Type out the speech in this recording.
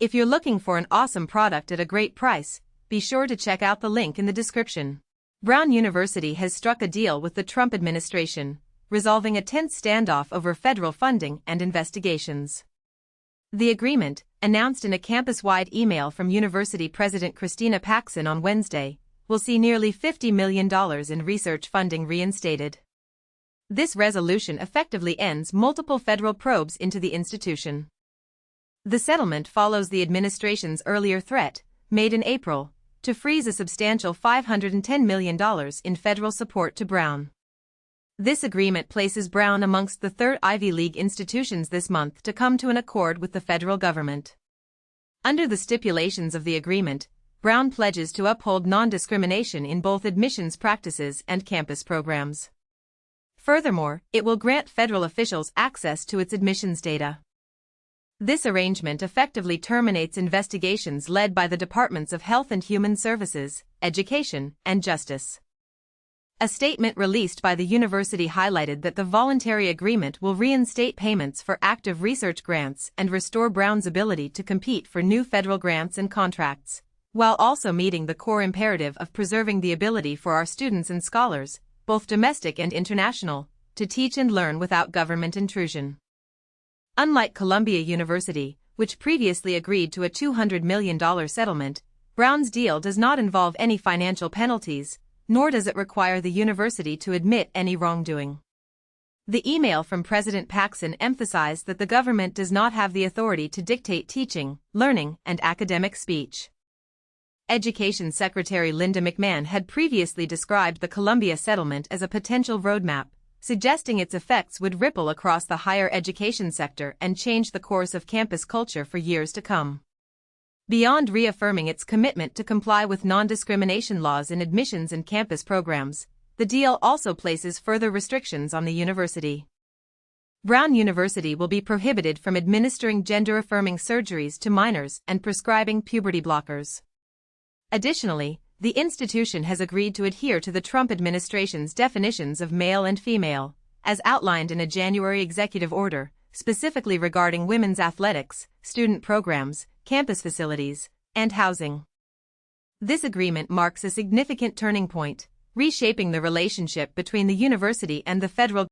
If you're looking for an awesome product at a great price, be sure to check out the link in the description. Brown University has struck a deal with the Trump administration, resolving a tense standoff over federal funding and investigations. The agreement, announced in a campus-wide email from University President Christina Paxson on Wednesday, will see nearly $50 million in research funding reinstated. This resolution effectively ends multiple federal probes into the institution. The settlement follows the administration's earlier threat, made in April, to freeze a substantial $510 million in federal support to Brown. This agreement places Brown amongst the third Ivy League institutions this month to come to an accord with the federal government. Under the stipulations of the agreement, Brown pledges to uphold non-discrimination in both admissions practices and campus programs. Furthermore, it will grant federal officials access to its admissions data. This arrangement effectively terminates investigations led by the Departments of Health and Human Services, Education, and Justice. A statement released by the university highlighted that the voluntary agreement will reinstate payments for active research grants and restore Brown's ability to compete for new federal grants and contracts, while also meeting the core imperative of preserving the ability for our students and scholars, both domestic and international, to teach and learn without government intrusion. Unlike Columbia University, which previously agreed to a $200 million settlement, Brown's deal does not involve any financial penalties, nor does it require the university to admit any wrongdoing. The email from President Paxson emphasized that the government does not have the authority to dictate teaching, learning, and academic speech. Education Secretary Linda McMahon had previously described the Columbia settlement as a potential roadmap, suggesting its effects would ripple across the higher education sector and change the course of campus culture for years to come. Beyond reaffirming its commitment to comply with non-discrimination laws in admissions and campus programs, the deal also places further restrictions on the university. Brown University will be prohibited from administering gender-affirming surgeries to minors and prescribing puberty blockers. Additionally, the institution has agreed to adhere to the Trump administration's definitions of male and female, as outlined in a January executive order, specifically regarding women's athletics, student programs, campus facilities, and housing. This agreement marks a significant turning point, reshaping the relationship between the university and the federal